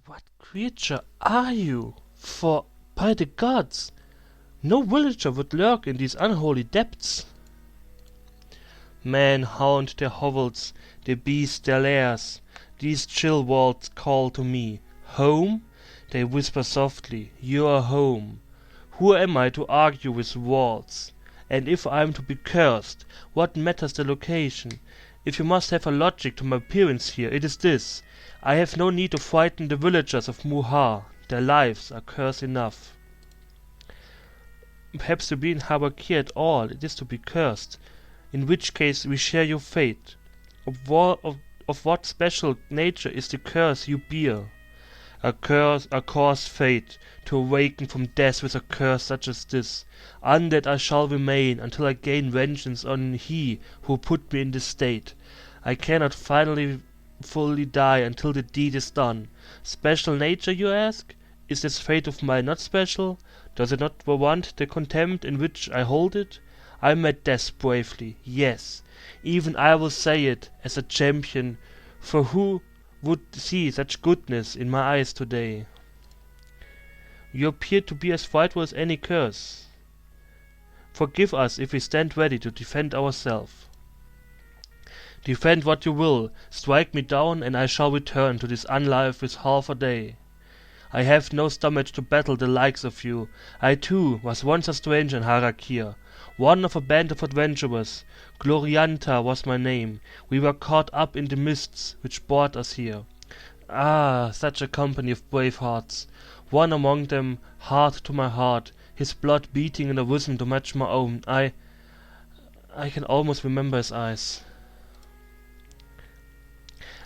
What creature are you? For, by the gods, no villager would lurk in these unholy depths. Men haunt their hovels, the beasts their lairs. These chill vaults call to me. Home? They whisper softly, your home. Who am I to argue with walls? And if I am to be cursed, what matters the location? If you must have a logic to my appearance here, it is this. I have no need to frighten the villagers of Muhar. Their lives are curse enough. Perhaps to be in Habakir at all, it is to be cursed, in which case we share your fate. Of what special nature is the curse you bear? A curse, a coarse fate, to awaken from death with a curse such as this. Undead I shall remain, until I gain vengeance on he who put me in this state. I cannot fully die until the deed is done. Special nature, you ask? Is this fate of mine not special? Does it not warrant the contempt in which I hold it? I met death bravely, yes. Even I will say it, as a champion, for who would see such goodness in my eyes today? You appear to be as frightful as any curse. Forgive us if we stand ready to defend ourselves. Defend what you will, strike me down, and I shall return to this unlife with half a day. I have no stomach to battle the likes of you. I too was once a stranger in Harakir, one of a band of adventurers. Glorianta was my name. We were caught up in the mists which brought us here. Ah, such a company of brave hearts! One among them, heart to my heart, his blood beating in a bosom to match my own. I can almost remember his eyes.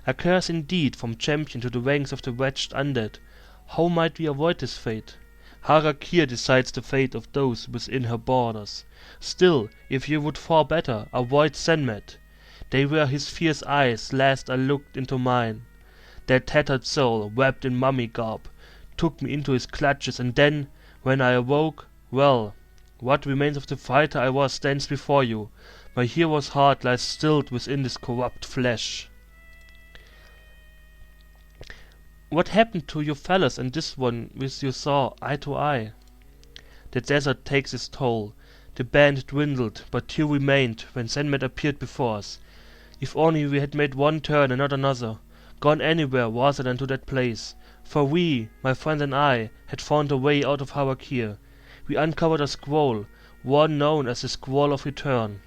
A curse indeed from champion to the ranks of the wretched undead. How might we avoid this fate? Harakir decides the fate of those within her borders. Still, if you would far better, avoid Senmet. They were his fierce eyes last I looked into mine. That tattered soul, wrapped in mummy garb, took me into his clutches, and then, when I awoke, well, what remains of the fighter I was stands before you. My hero's heart lies stilled within this corrupt flesh. What happened to you fellows and this one with you saw eye to eye? The desert takes its toll. The band dwindled, but two remained when Senmet appeared before us. If only we had made one turn and not another, gone anywhere rather than to that place. For we, my friend and I, had found a way out of Harakir. We uncovered a scroll, one known as the Scroll of Return.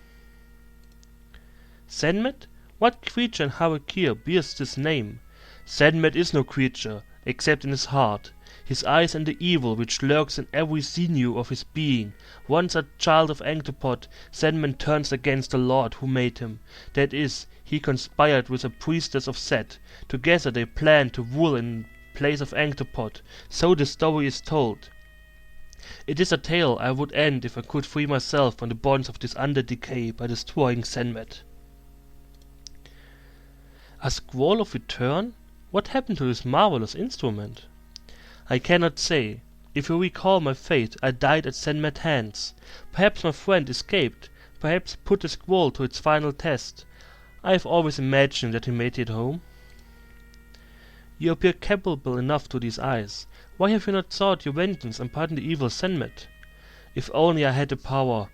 Senmet? What creature in Harakir bears this name? Senmet is no creature, except in his heart, his eyes and the evil which lurks in every sinew of his being. Once a child of Anctopod, Senmet turns against the Lord who made him. That is, he conspired with a priestess of Set. Together they planned to rule in place of Anctopod. So the story is told. It is a tale I would end if I could free myself from the bonds of this undead decay by destroying Senmet. A scroll of return? What happened to this marvelous instrument? I cannot say. If you recall my fate, I died at Senmet's hands. Perhaps my friend escaped. Perhaps he put the scroll to its final test. I have always imagined that he made it home. You appear capable enough to these eyes. Why have you not sought your vengeance and pardoned the evil Senmet? If only I had the power.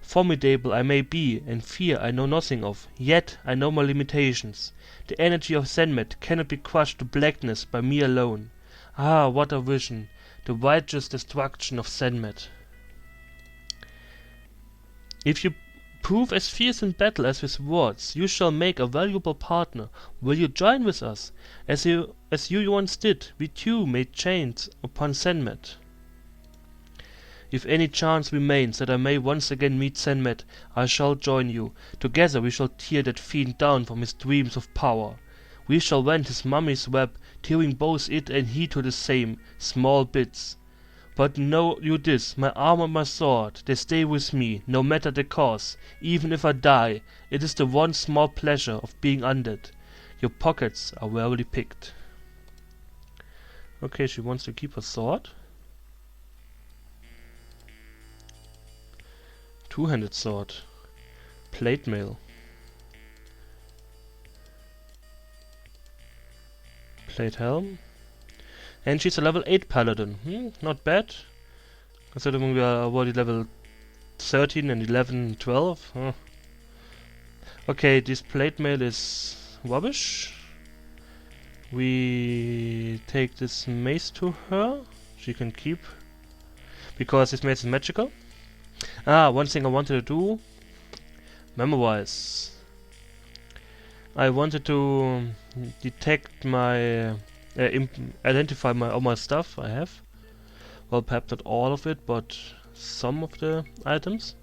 Formidable I may be, and fear I know nothing of, yet I know my limitations. The energy of Senmet cannot be crushed to blackness by me alone. Ah, what a vision! The righteous destruction of Senmet. If you prove as fierce in battle as with words, you shall make a valuable partner. Will you join with us? As you once did, we too made chains upon Senmet. If any chance remains that I may once again meet Senmet, I shall join you. Together we shall tear that fiend down from his dreams of power. We shall rend his mummy's web, tearing both it and he to the same, small bits. But know you this, my arm and my sword, they stay with me, no matter the cause. Even if I die, it is the one small pleasure of being undead. Your pockets are warily picked. Okay, she wants to keep her sword. Two-handed sword. Plate mail. Plate helm. And she's a level 8 paladin. Not bad. Considering we are already level 13 and 11 and 12. Okay, this plate mail is rubbish. We take this mace to her. She can keep. Because this mace is magical. One thing I wanted to do. Memorize. I wanted to detect my... identify all my stuff I have. Well, perhaps not all of it, but some of the items.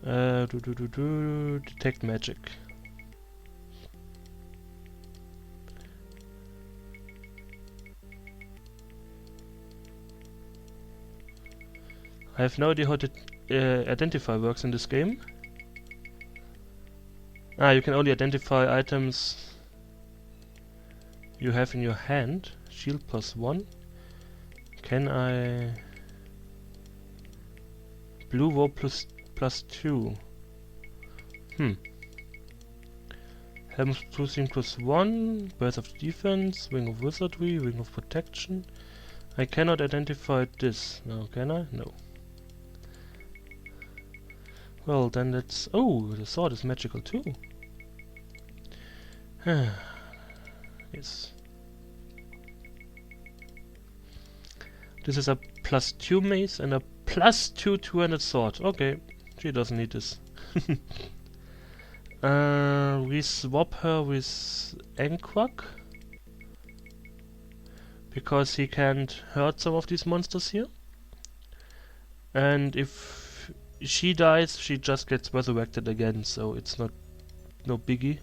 Detect magic. I have no idea how to identify works in this game. You can only identify items you have in your hand. Shield +1. Can I... Blue robe +2. Helm Cruising +1. Birth of Defense. Wing of Wizardry. Wing of Protection. I cannot identify this. No, can I? No. Well, then let's... Oh, the sword is magical too. Yes. This is a +2 mace and a +2 200 sword. Okay, she doesn't need this. We swap her with Anquak. Because he can't hurt some of these monsters here. And if she dies, she just gets resurrected again, so it's no biggie.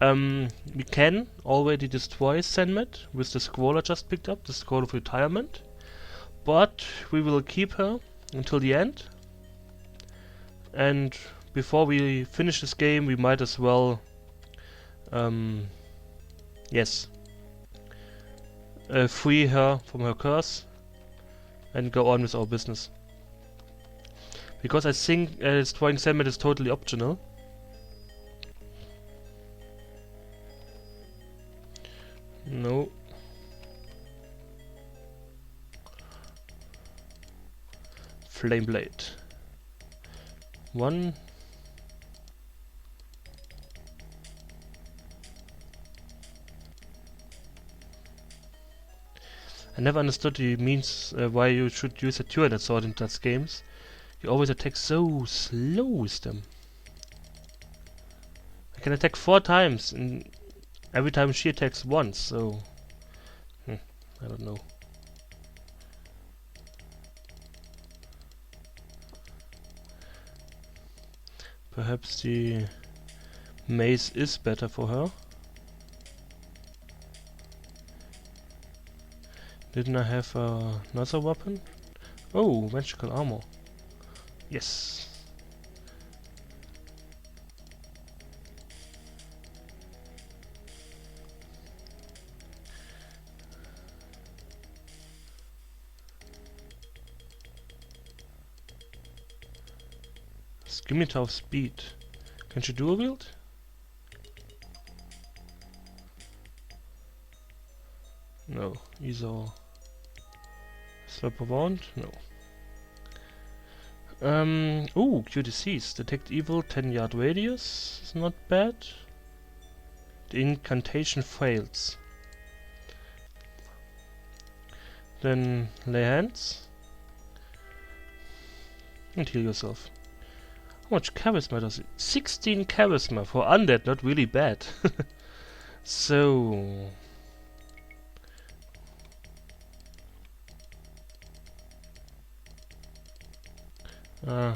We can already destroy Senmet with the scroll I just picked up, the scroll of retirement. But we will keep her until the end. And before we finish this game, we might as well... free her from her curse and go on with our business. Because I think destroying Senmet is totally optional. No. Flame Blade. 1. I never understood the means why you should use a two-handed sword in such games. You always attack so slow with them. I can attack 4 times, and every time she attacks once, so... I don't know. Perhaps the mace is better for her. Didn't I have another weapon? Oh, magical armor. Yes. Scimitar of speed. Can she dual wield? No. Either swap around? No. Ooh, QTCs. Detect evil 10-yard radius. Is not bad. The incantation fails. Then lay hands. And heal yourself. How much charisma does it? 16 charisma for undead, not really bad. So...